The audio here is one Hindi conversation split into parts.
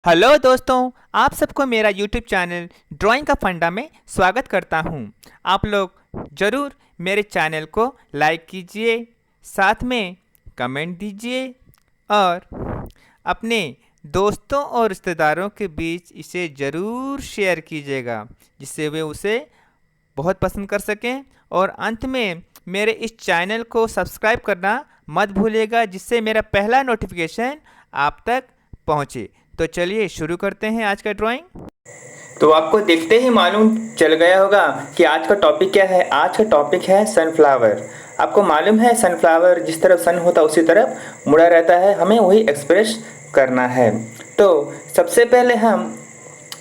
हेलो दोस्तों, आप सबको मेरा यूट्यूब चैनल ड्राइंग का फंडा में स्वागत करता हूं। आप लोग ज़रूर मेरे चैनल को लाइक कीजिए, साथ में कमेंट दीजिए और अपने दोस्तों और रिश्तेदारों के बीच इसे ज़रूर शेयर कीजिएगा, जिससे वे उसे बहुत पसंद कर सकें। और अंत में मेरे इस चैनल को सब्सक्राइब करना मत भूलिएगा, जिससे मेरा पहला नोटिफिकेशन आप तक पहुंचे। तो चलिए शुरू करते हैं आज का ड्राइंग। तो आपको देखते ही मालूम चल गया होगा कि आज का टॉपिक क्या है। आज का टॉपिक है सनफ्लावर। आपको मालूम है सनफ्लावर जिस तरफ सन होता है उसी तरफ मुड़ा रहता है, हमें वही एक्सप्रेस करना है। तो सबसे पहले हम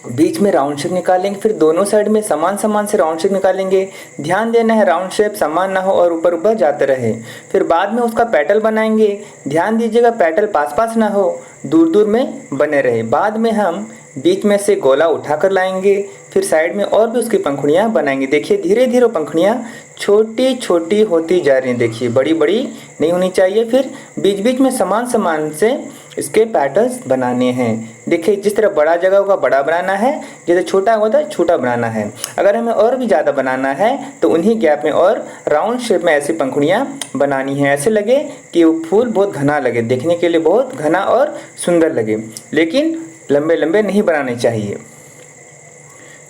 बीच में राउंड शेप निकालेंगे, फिर दोनों साइड में समान समान से राउंड शेप निकालेंगे। ध्यान देना है राउंड शेप समान ना हो और ऊपर ऊपर जाते रहे। फिर बाद में उसका पेटल बनाएंगे। ध्यान दीजिएगा पेटल पास पास ना हो, दूर दूर में बने रहे। बाद में हम बीच में से गोला उठाकर लाएंगे, फिर साइड में और भी उसकी पंखुड़ियाँ बनाएंगे। देखिए धीरे धीरे पंखुड़ियाँ छोटी छोटी होती जा रही हैं, देखिए बड़ी बड़ी नहीं होनी चाहिए। फिर बीच बीच में समान समान से इसके पैटर्न्स बनाने हैं। देखिए जिस तरह बड़ा जगह होगा बड़ा बनाना है, जैसे छोटा होता है छोटा बनाना है। अगर हमें और भी ज़्यादा बनाना है तो उन्हीं गैप में और राउंड शेप में ऐसी पंखुड़ियाँ बनानी है। ऐसे लगे कि वो फूल बहुत घना लगे, देखने के लिए बहुत घना और सुंदर लगे, लेकिन लंबे लंबे नहीं बनाने चाहिए।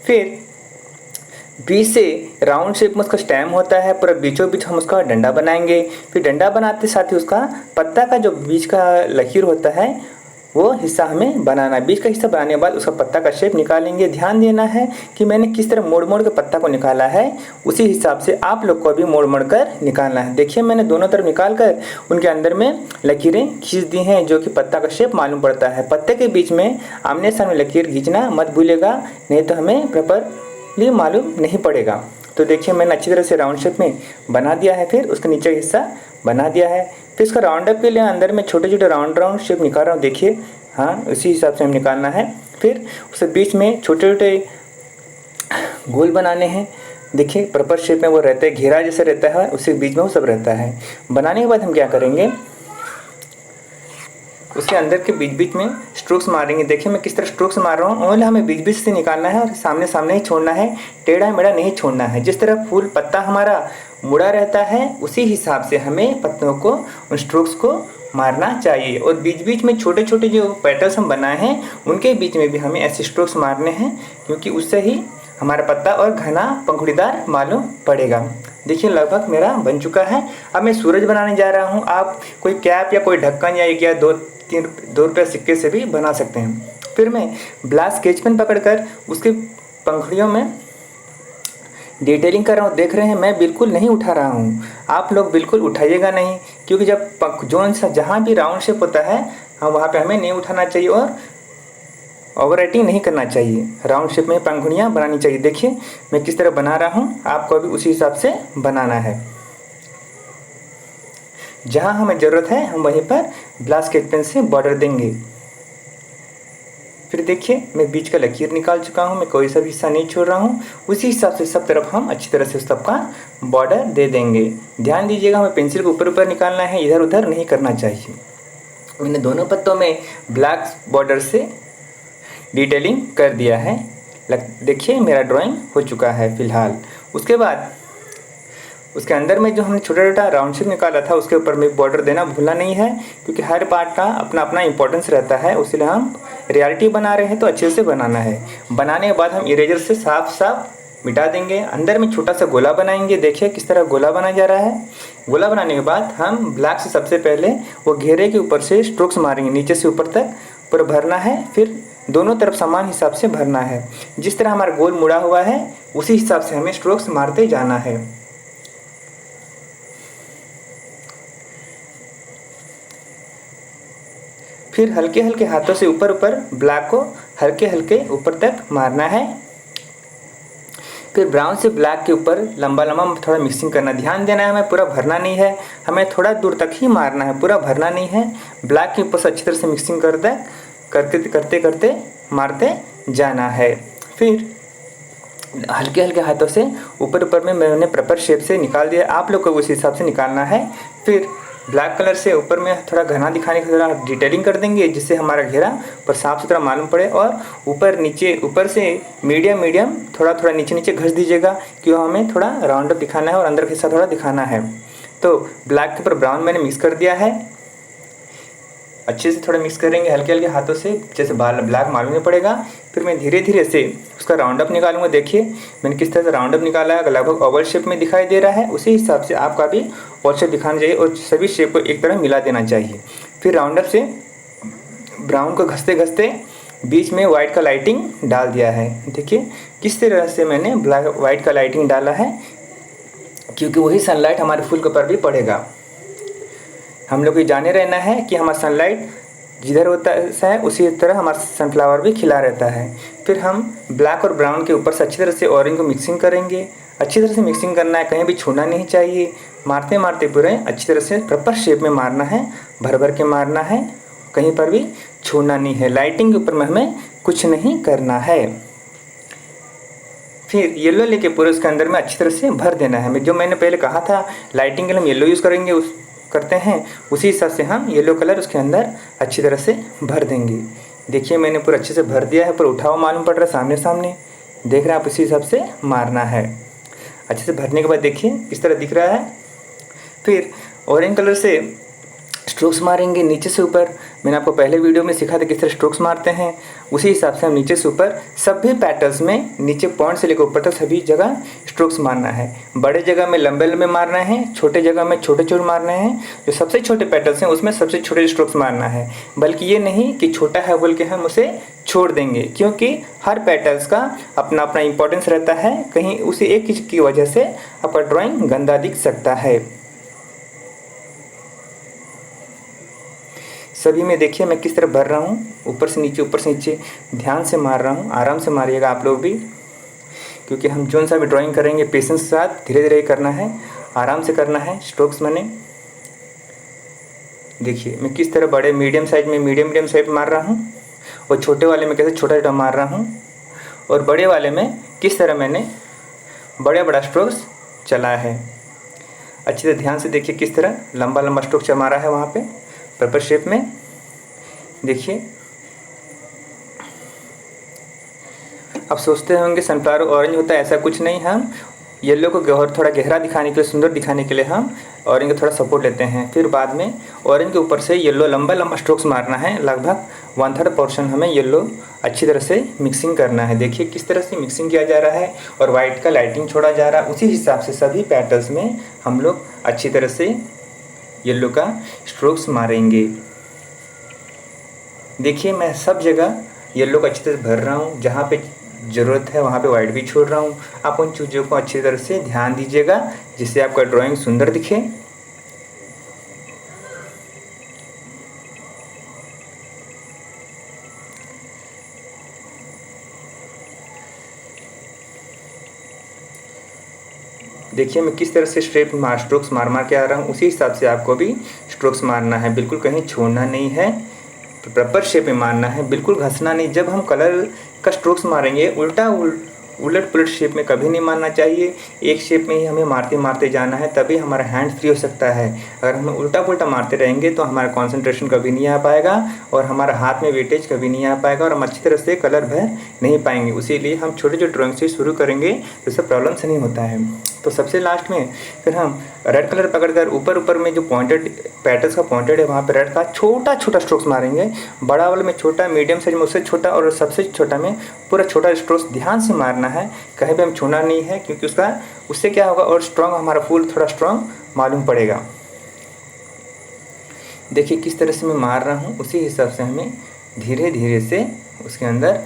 फिर बीच से राउंड शेप में उसका स्टेम होता है, पूरा बीचों बीच हम उसका डंडा बनाएंगे। फिर डंडा बनाते साथ ही उसका पत्ता का जो बीच का लकीर होता है वो हिस्सा हमें बनाना है। बीच का हिस्सा बनाने के बाद उसका पत्ता का शेप निकालेंगे। ध्यान देना है कि मैंने किस तरह मोड़ मोड़ के पत्ता को निकाला है, उसी हिसाब से आप लोग को भी मोड़ मोड़ कर निकालना है। देखिए मैंने दोनों तरफ निकाल कर उनके अंदर में लकीरें खींच दी हैं, जो कि पत्ता का शेप मालूम पड़ता है। पत्ते के बीच में आमने सामने लकीर खींचना मत भूलिएगा, नहीं तो हमें प्रॉपरली मालूम नहीं पड़ेगा। तो देखिए मैंने अच्छी तरह से राउंड शेप में बना दिया है। फिर उसका नीचे का हिस्सा बना दिया है। फिर इसका राउंड अप के लिए अंदर में छोटे छोटे राउंड राउंड शेप निकाल रहा हूँ, देखिए हाँ उसी हिसाब से हम निकालना है। फिर उसे बीच में छोटे छोटे गोल बनाने हैं। देखिए प्रॉपर शेप में वो रहता है, घेरा जैसे रहता है, उसी बीच में वो सब रहता है। बनाने के बाद हम क्या करेंगे, उसके अंदर के बीच बीच में स्ट्रोक्स मारेंगे। देखिए मैं किस तरह स्ट्रोक्स मार रहा हूँ, ओनली हमें बीच बीच से निकालना है और सामने सामने ही छोड़ना है, टेढ़ा मेढ़ा नहीं छोड़ना है। जिस तरह फूल पत्ता हमारा मुड़ा रहता है उसी हिसाब से हमें पत्तों को उन स्ट्रोक्स को मारना चाहिए। और बीच बीच में छोटे छोटे जो पैटर्न्स हम बनाए हैं उनके बीच में भी हमें ऐसे स्ट्रोक्स मारने हैं, क्योंकि उससे ही हमारा पत्ता और घना पंखुड़ीदार मालूम पड़ेगा। देखिए लगभग मेरा बन चुका है। अब मैं सूरज बनाने जा रहा हूँ। आप कोई कैप या कोई ढक्कन या एक या दो रुपये सिक्के से भी बना सकते हैं। फिर मैं ब्लैक स्केच पेन पकड़कर उसकी पंखुड़ियों में डिटेलिंग कर रहा हूँ। देख रहे हैं मैं बिल्कुल नहीं उठा रहा हूँ, आप लोग बिल्कुल उठाइएगा नहीं, क्योंकि जब जोन सा जहाँ भी राउंड शेप होता है हम वहाँ पे हमें नहीं उठाना चाहिए और ओवर राइटिंग नहीं करना चाहिए। राउंड शेप में पंखुड़ियाँ बनानी चाहिए। देखिए मैं किस तरह बना रहा हूँ, आपको भी उसी हिसाब से बनाना है। जहाँ हमें ज़रूरत है हम वहीं पर ब्लैक स्केच पेन से बॉर्डर देंगे। फिर देखिए मैं बीच का लकीर निकाल चुका हूँ, मैं कोई सा भी हिस्सा नहीं छोड़ रहा हूँ। उसी हिसाब से सब तरफ हम अच्छी तरह से सबका बॉर्डर दे देंगे। ध्यान दीजिएगा हमें पेंसिल को ऊपर ऊपर निकालना है, इधर उधर नहीं करना चाहिए। मैंने दोनों पत्तों में ब्लैक बॉर्डर से डिटेलिंग कर दिया है। देखिए मेरा ड्राइंग हो चुका है फ़िलहाल। उसके बाद उसके अंदर में जो हमने छोटा छोटा राउंड शेप निकाला था उसके ऊपर में बॉर्डर देना भूलना नहीं है, क्योंकि हर पार्ट का अपना अपना इंपॉर्टेंस रहता है। उसलिए हम रियलिटी बना रहे हैं तो अच्छे से बनाना है। बनाने के बाद हम इरेजर से साफ साफ मिटा देंगे। अंदर में छोटा सा गोला बनाएंगे। देखिए किस तरह गोला बनाया जा रहा है। गोला बनाने के बाद हम ब्लैक से सबसे पहले वो घेरे के ऊपर से स्ट्रोक्स मारेंगे, नीचे से ऊपर तक पूरा भरना है। फिर दोनों तरफ समान हिसाब से भरना है। जिस तरह हमारा गोल मुड़ा हुआ है उसी हिसाब से हमें स्ट्रोक्स मारते जाना है। फिर हल्के हल्के हाथों से ऊपर ऊपर ब्लैक को हल्के हल्के ऊपर तक मारना है। फिर ब्राउन से ब्लैक के ऊपर लंबा लंबा थोड़ा मिक्सिंग करना। ध्यान देना है हमें पूरा भरना नहीं है, हमें थोड़ा दूर तक ही मारना है, पूरा भरना नहीं है। ब्लैक के ऊपर से अच्छी तरह से मिक्सिंग करते करते मारते जाना है। फिर हल्के हल्के हाथों से ऊपर ऊपर में मैंने प्रॉपर शेप से निकाल दिया, आप लोग को उस हिसाब से निकालना है। फिर ब्लैक कलर से ऊपर में थोड़ा घना दिखाने का थोड़ा डिटेलिंग कर देंगे, जिससे हमारा घेरा पर साफ सुथरा मालूम पड़े। और ऊपर से मीडियम थोड़ा थोड़ा नीचे घस दीजिएगा, क्यों हमें थोड़ा राउंड अप दिखाना है और अंदर का हिस्सा थोड़ा दिखाना है। तो ब्लैक के ऊपर ब्राउन मैंने मिक्स कर दिया है, अच्छे से थोड़ा मिक्स करेंगे हल्के हल्के हाथों से, जैसे ब्लैक मालूम नहीं पड़ेगा। फिर मैं धीरे धीरे से उसका राउंड अप निकालूंगा। देखिए मैंने किस तरह से राउंड अप निकाला है, लगभग ओवल शेप में दिखाई दे रहा है। उसी हिसाब से आपका भी ओवल शेप दिखाना चाहिए और सभी शेप को एक तरह मिला देना चाहिए। फिर राउंड अप से ब्राउन को घसते घसते बीच में वाइट का लाइटिंग डाल दिया है। देखिए किस तरह से मैंने वाइट का लाइटिंग डाला है, क्योंकि वही सनलाइट हमारे फूल के ऊपर भी पड़ेगा। हम लोग को जाने रहना है कि हमारा सनलाइट जिधर होता है उसी तरह हमारा सनफ्लावर भी खिला रहता है। फिर हम ब्लैक और ब्राउन के ऊपर से अच्छी तरह से ऑरेंज को मिक्सिंग करेंगे। अच्छी तरह से मिक्सिंग करना है, कहीं भी छोड़ना नहीं चाहिए। मारते मारते पूरे अच्छी तरह से प्रॉपर शेप में मारना है, भर भर के मारना है, कहीं पर भी छोड़ना नहीं है। लाइटिंग के ऊपर में हमें कुछ नहीं करना है। फिर येलो लेके पूरे उसके अंदर में अच्छी तरह से भर देना है। जो मैंने पहले कहा था लाइटिंग के लिए हम येलो यूज़ करेंगे करते हैं, उसी हिसाब से हम येलो कलर उसके अंदर अच्छी तरह से भर देंगे। देखिए मैंने पूरा अच्छे से भर दिया है, पूरा उठा हुआ मालूम पड़ रहा है, सामने सामने देख रहे हैं आप। उसी हिसाब से मारना है। अच्छे से भरने के बाद देखिए किस तरह दिख रहा है। फिर ऑरेंज कलर से स्ट्रोक्स मारेंगे नीचे से ऊपर। मैंने आपको पहले वीडियो में सिखा था किस तरह स्ट्रोक्स मारते हैं, उसी हिसाब से हम नीचे से ऊपर सभी पैटर्न्स में नीचे पॉइंट से लेकर ऊपर तक सभी जगह स्ट्रोक्स मारना है। बड़े जगह में लंबे लंबे मारना है, छोटे जगह में छोटे छोटे मारने हैं। जो सबसे छोटे पैटर्न्स हैं उसमें सबसे छोटे स्ट्रोक्स मारना है, बल्कि ये नहीं कि छोटा है बोल के हम उसे छोड़ देंगे, क्योंकि हर पैटर्न्स का अपना अपना इंपॉर्टेंस रहता है। कहीं उसे एक चीज़ की वजह से आपका ड्राइंग गंदा दिख सकता है। सभी में देखिए मैं किस तरह भर रहा हूँ, ऊपर से नीचे ध्यान से मार रहा हूँ। आराम से मारिएगा आप लोग भी, क्योंकि हम जो सा भी ड्राइंग करेंगे पेशेंस के साथ धीरे धीरे करना है, आराम से करना है। स्ट्रोक्स मैंने देखिए मैं किस तरह बड़े मीडियम साइज में मीडियम साइज मार रहा हूँ, और छोटे वाले में कैसे छोटा छोटा मार रहा हूँ, और बड़े वाले में किस तरह मैंने बड़ा स्ट्रोक्स चला है। अच्छी तरह ध्यान से देखिए किस तरह लंबा स्ट्रोक मारा है वहाँ पे प्रॉपर शेप में। देखिए आप सोचते होंगे सनफ्लावर ऑरेंज होता है, ऐसा कुछ नहीं। हम येलो को थोड़ा गहरा दिखाने के लिए, सुंदर दिखाने के लिए हम ऑरेंज का थोड़ा सपोर्ट लेते हैं। फिर बाद में ऑरेंज के ऊपर से येलो लंबा स्ट्रोक्स मारना है। लगभग 1/3 पोर्शन हमें येलो अच्छी तरह से मिक्सिंग करना है। देखिए किस तरह से मिक्सिंग किया जा रहा है और वाइट का लाइटिंग छोड़ा जा रहा है। उसी हिसाब से सभी पैटर्न्स में हम लोग अच्छी तरह से येलो का स्ट्रोक्स मारेंगे। देखिए मैं सब जगह येलो को अच्छी तरह भर रहा हूँ, जहाँ पे ज़रूरत है वहाँ पे वाइट भी छोड़ रहा हूँ। आप उन चीज़ों को अच्छी तरह से ध्यान दीजिएगा, जिससे आपका ड्राइंग सुंदर दिखे। देखिए मैं किस तरह से स्ट्रोक्स मार के आ रहा हूँ, उसी हिसाब से आपको भी स्ट्रोक्स मारना है। बिल्कुल कहीं छोड़ना नहीं है, प्रॉपर शेप में मारना है, बिल्कुल घसना नहीं। जब हम कलर का स्ट्रोक्स मारेंगे उलट पुलट शेप में कभी नहीं मारना चाहिए। एक शेप में ही हमें मारते मारते जाना है, तभी हमारा हैंड फ्री हो सकता है। अगर हम उल्टा पुल्टा मारते रहेंगे तो हमारा कंसंट्रेशन कभी नहीं आ पाएगा और हमारा हाथ में वेटेज कभी नहीं आ पाएगा और हम अच्छी तरह से कलर भर नहीं पाएंगे। इसीलिए हम छोटे छोटे ड्राइंग से शुरू करेंगे तो सब प्रॉब्लम से नहीं होता है। तो सबसे लास्ट में फिर हम रेड कलर पकड़कर ऊपर में जो पॉइंटेड पैटर्न्स का पॉइंटेड है वहाँ पर रेड का छोटा स्ट्रोक्स मारेंगे। बड़ा वाले में छोटा, मीडियम साइज में उससे छोटा और सबसे छोटा में पूरा छोटा स्ट्रोक्स ध्यान से मारना है। कहीं भी हम छूना नहीं है, क्योंकि उससे क्या होगा और स्ट्रॉन्ग हमारा फूल थोड़ा स्ट्रॉन्ग मालूम पड़ेगा। देखिए किस तरह से मैं मार रहा हूँ, उसी हिसाब से हमें धीरे धीरे से उसके अंदर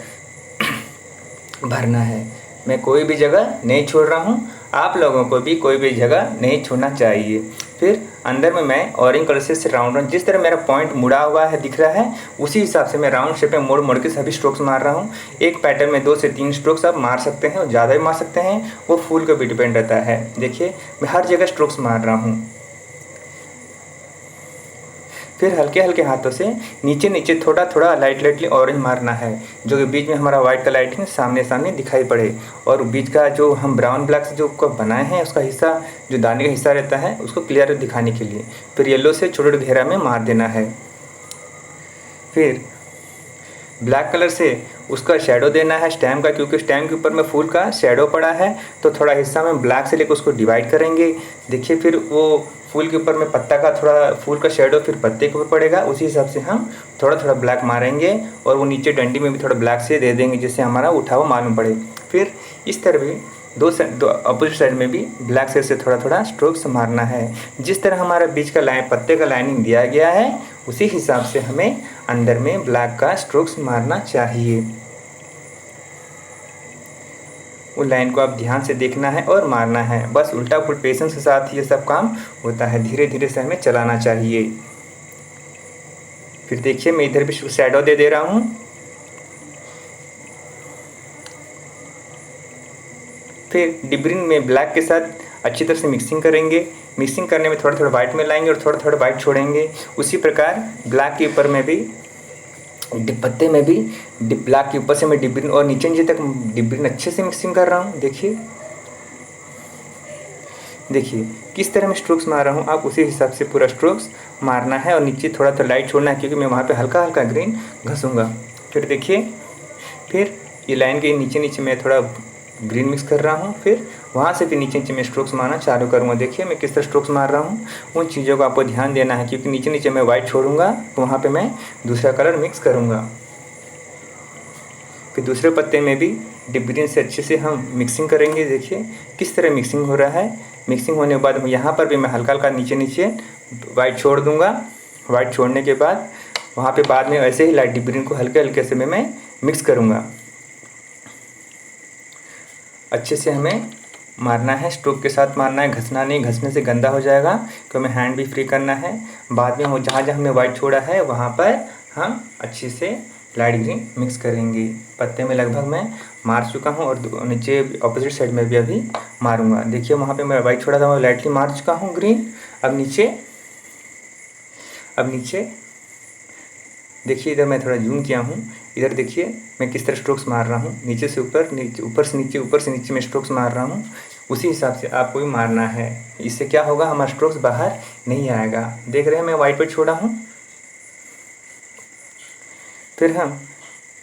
भरना है। मैं कोई भी जगह नहीं छोड़ रहा हूँ, आप लोगों को भी कोई भी जगह नहीं छोड़ना चाहिए। फिर अंदर में मैं ऑरेंज कलर से राउंड जिस तरह मेरा पॉइंट मुड़ा हुआ है दिख रहा है, उसी हिसाब से मैं राउंड शेप में मोड़ के सभी स्ट्रोक्स मार रहा हूँ। एक पैटर्न में 2 से 3 स्ट्रोक्स आप मार सकते हैं और ज़्यादा भी मार सकते हैं, वो फूल का भी डिपेंड रहता है। देखिए मैं हर जगह स्ट्रोक्स मार रहा हूँ। फिर हल्के हल्के हाथों से नीचे नीचे थोड़ा थोड़ा लाइटली ऑरेंज मारना है, जो कि बीच में हमारा वाइट का लाइटिंग सामने सामने दिखाई पड़े। और बीच का जो हम ब्राउन ब्लैक से जो बनाए हैं उसका हिस्सा, जो दाने का हिस्सा रहता है, उसको क्लियर दिखाने के लिए फिर येलो से छोटे छोटे घेरा में मार देना है। फिर ब्लैक कलर से उसका शेडो देना है स्टेम का, क्योंकि स्टेम के ऊपर में फूल का शेडो पड़ा है, तो थोड़ा हिस्सा में ब्लैक से लेकर उसको डिवाइड करेंगे। देखिए फिर वो फूल के ऊपर में पत्ता का थोड़ा फूल का शेडो फिर पत्ते के ऊपर पड़ेगा, उसी हिसाब से हम थोड़ा थोड़ा ब्लैक मारेंगे और वो नीचे डंडी में भी थोड़ा ब्लैक से दे देंगे, जिससे हमारा उठा हुआ मालूम पड़े। फिर इस तरह भी दो अपोजिट साइड में भी ब्लैक से थोड़ा थोड़ा स्ट्रोक्स मारना है। जिस तरह हमारा बीच का पत्ते का लाइनिंग दिया गया है उसी हिसाब से हमें अंदर में ब्लैक का स्ट्रोक्स मारना चाहिए। उस लाइन को आप ध्यान से देखना है और मारना है। बस उल्टा पुल्टा पेशेंस के साथ ये सब काम होता है, धीरे धीरे से हमें चलाना चाहिए। फिर देखिए मैं इधर भी शैडो दे रहा हूँ। फिर डिब्रिन में ब्लैक के साथ अच्छी तरह से मिक्सिंग करेंगे। मिक्सिंग करने में थोड़ा थोड़ा वाइट में लाएंगे और थोड़ा थोड़ा वाइट छोड़ेंगे। उसी प्रकार ब्लैक के ऊपर में भी पत्ते में भी ब्लैक के ऊपर से मैं डिब्रिन और नीचे नीचे तक डिब्रिन अच्छे से मिक्सिंग कर रहा हूँ। देखिए किस तरह मैं स्ट्रोक्स मार रहा हूँ, आप उसी हिसाब से पूरा स्ट्रोक्स मारना है। और नीचे थोड़ा थोड़ा लाइट छोड़ना है, क्योंकि मैं वहाँ पे हल्का हल्का ग्रीन घसूँगा। फिर देखिए फिर ये लाइन के नीचे नीचे मैं थोड़ा ग्रीन मिक्स कर रहा हूँ। फिर वहाँ से भी नीचे नीचे मैं स्ट्रोक्स मारना चालू करूँगा। देखिए मैं किस तरह स्ट्रोक्स मार रहा हूँ, उन चीज़ों को आपको ध्यान देना है, क्योंकि नीचे नीचे मैं वाइट छोड़ूंगा तो वहाँ पे मैं दूसरा कलर मिक्स करूँगा। फिर दूसरे पत्ते में भी डिब्रिन से अच्छे से हम मिक्सिंग करेंगे। देखिए किस तरह मिक्सिंग हो रहा है। मिक्सिंग होने के बाद यहाँ पर भी मैं हल्का हल्का नीचे नीचे वाइट छोड़ दूँगा। वाइट छोड़ने के बाद वहाँ पे बाद में ऐसे ही लाइट डिब्रिन को हल्के हल्के से मैं मिक्स करूँगा। अच्छे से हमें मारना है, स्ट्रोक के साथ मारना है, घसना नहीं, घसने से गंदा हो जाएगा। तो हमें हैंड भी फ्री करना है। बाद में वो जहाँ जहाँ हमने वाइट छोड़ा है वहाँ पर हम अच्छे से लाइट ग्रीन मिक्स करेंगे। पत्ते में लगभग मैं मार चुका हूँ और नीचे ऑपोजिट साइड में भी अभी मारूंगा। देखिए वहाँ पे मैं वाइट छोड़ा था, मैं लाइटली मार चुका हूँ ग्रीन। अब नीचे देखिए, इधर मैं थोड़ा जूम किया हूँ। इधर देखिए मैं किस तरह स्ट्रोक्स मार रहा हूँ, नीचे से ऊपर, ऊपर से नीचे, ऊपर से नीचे मैं स्ट्रोक्स मार रहा हूँ। उसी हिसाब से आपको भी मारना है। इससे क्या होगा, हमारा स्ट्रोक्स बाहर नहीं आएगा। देख रहे हैं मैं वाइट पे छोड़ा हूँ। फिर हम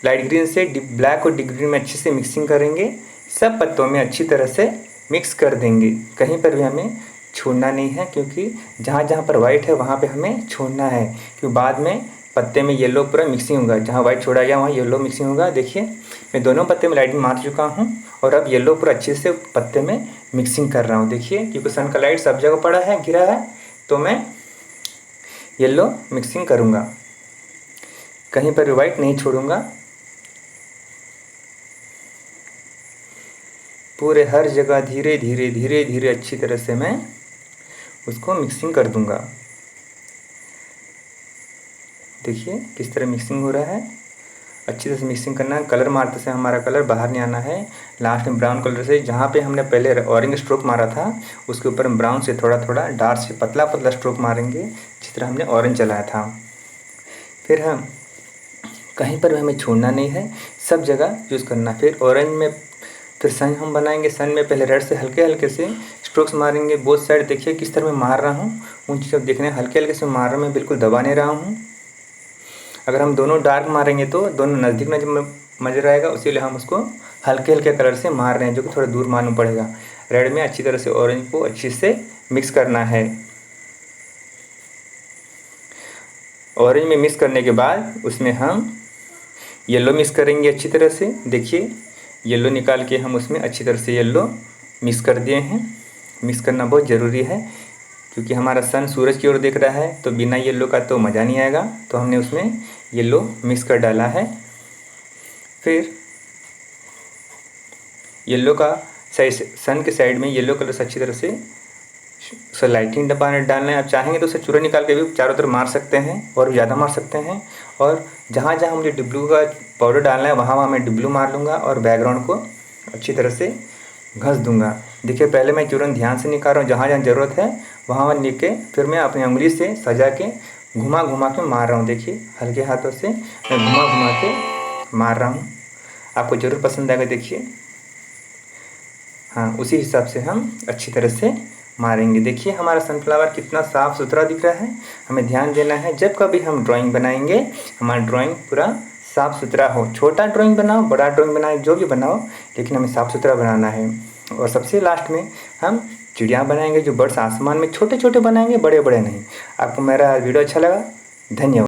लाइट ग्रीन से ब्लैक और डिप ग्रीन में अच्छे से मिक्सिंग करेंगे। सब पत्तों में अच्छी तरह से मिक्स कर देंगे, कहीं पर भी हमें छोड़ना नहीं है, क्योंकि जहाँ जहाँ पर वाइट है वहाँ पे हमें छोड़ना है, क्योंकि बाद में पत्ते में येलो पूरा मिक्सिंग होगा। जहाँ वाइट छोड़ा गया वहाँ येलो मिक्सिंग होगा। देखिए मैं दोनों पत्ते में लाइट मार चुका हूँ और अब येलो पूरा अच्छे से पत्ते में मिक्सिंग कर रहा हूँ। देखिए क्योंकि सन का लाइट सब जगह पड़ा है, गिरा है, तो मैं येलो मिक्सिंग करूँगा, कहीं पर भी वाइट नहीं छोड़ूंगा। पूरे हर जगह धीरे धीरे धीरे धीरे अच्छी तरह से मैं उसको मिक्सिंग कर दूंगा। देखिए किस तरह मिक्सिंग हो रहा है। अच्छी तरह से मिक्सिंग करना है। कलर मारते से हमारा कलर बाहर नहीं आना है। लास्ट में ब्राउन कलर से, जहाँ पे हमने पहले ऑरेंज स्ट्रोक मारा था उसके ऊपर हम ब्राउन से थोड़ा थोड़ा डार्क से पतला पतला स्ट्रोक मारेंगे, जिस तरह हमने ऑरेंज चलाया था। फिर हम कहीं पर भी हमें छोड़ना नहीं है, सब जगह यूज़ करना। फिर ऑरेंज में फिर सन हम बनाएंगे। सन में पहले रेड से हल्के हल्के से स्ट्रोक्स मारेंगे बोथ साइड। देखिए किस तरह मैं मार रहा हूँ, उन चीज़ों को देखने, हल्के हल्के से मार रहा हूँ मैं, बिल्कुल दबा नहीं रहा हूँ। अगर हम दोनों डार्क मारेंगे तो दोनों नज़दीक नजर आएगा, इसीलिए हम उसको हल्के हल्के कलर से मार रहे हैं, जो कि थोड़ा दूर मालूम पड़ेगा। रेड में अच्छी तरह से ऑरेंज को अच्छे से मिक्स करना है। ऑरेंज में मिक्स करने के बाद उसमें हम येलो मिक्स करेंगे अच्छी तरह से। देखिए येलो निकाल के हम उसमें अच्छी तरह से येलो मिक्स कर दिए हैं। मिक्स करना बहुत ज़रूरी है, क्योंकि हमारा सन सूरज की ओर देख रहा है, तो बिना येलो का तो मज़ा नहीं आएगा। तो हमने उसमें येलो मिक्स कर डाला है। फिर येलो का सन के साइड में येलो कलर से अच्छी तरह से उसे लाइटिंग डालना है। आप चाहेंगे तो उसे चूरा निकाल के भी चारों तरफ मार सकते हैं और ज़्यादा मार सकते हैं। और जहाँ जहाँ मुझे डिब्लू का पाउडर डालना है वहाँ वहाँ मैं डिब्लू मार लूँगा और बैकग्राउंड को अच्छी तरह से घस दूँगा। देखिए पहले मैं चूरन ध्यान से निकाल रहा हूँ, जहाँ जहाँ ज़रूरत है वहाँ वहाँ लिख के फिर मैं अपनी उंगली से सजा के घुमा घुमा के मार रहा हूँ। देखिए हल्के हाथों से मैं घुमा घुमा के मार रहा हूँ। आपको ज़रूर पसंद आएगा। देखिए हाँ, उसी हिसाब से हम अच्छी तरह से मारेंगे। देखिए हमारा सनफ्लावर कितना साफ़ सुथरा दिख रहा है। हमें ध्यान देना है जब कभी हम ड्राइंग बनाएंगे हमारा ड्राइंग पूरा साफ़ सुथरा हो। छोटा ड्राइंग बनाओ, बड़ा ड्राइंग बनाओ, जो भी बनाओ, लेकिन हमें साफ़ सुथरा बनाना है। और सबसे लास्ट में हम चिड़िया बनाएंगे, जो बर्ड्स आसमान में छोटे छोटे बनाएंगे, बड़े बड़े नहीं। आपको मेरा वीडियो अच्छा लगा? धन्यवाद।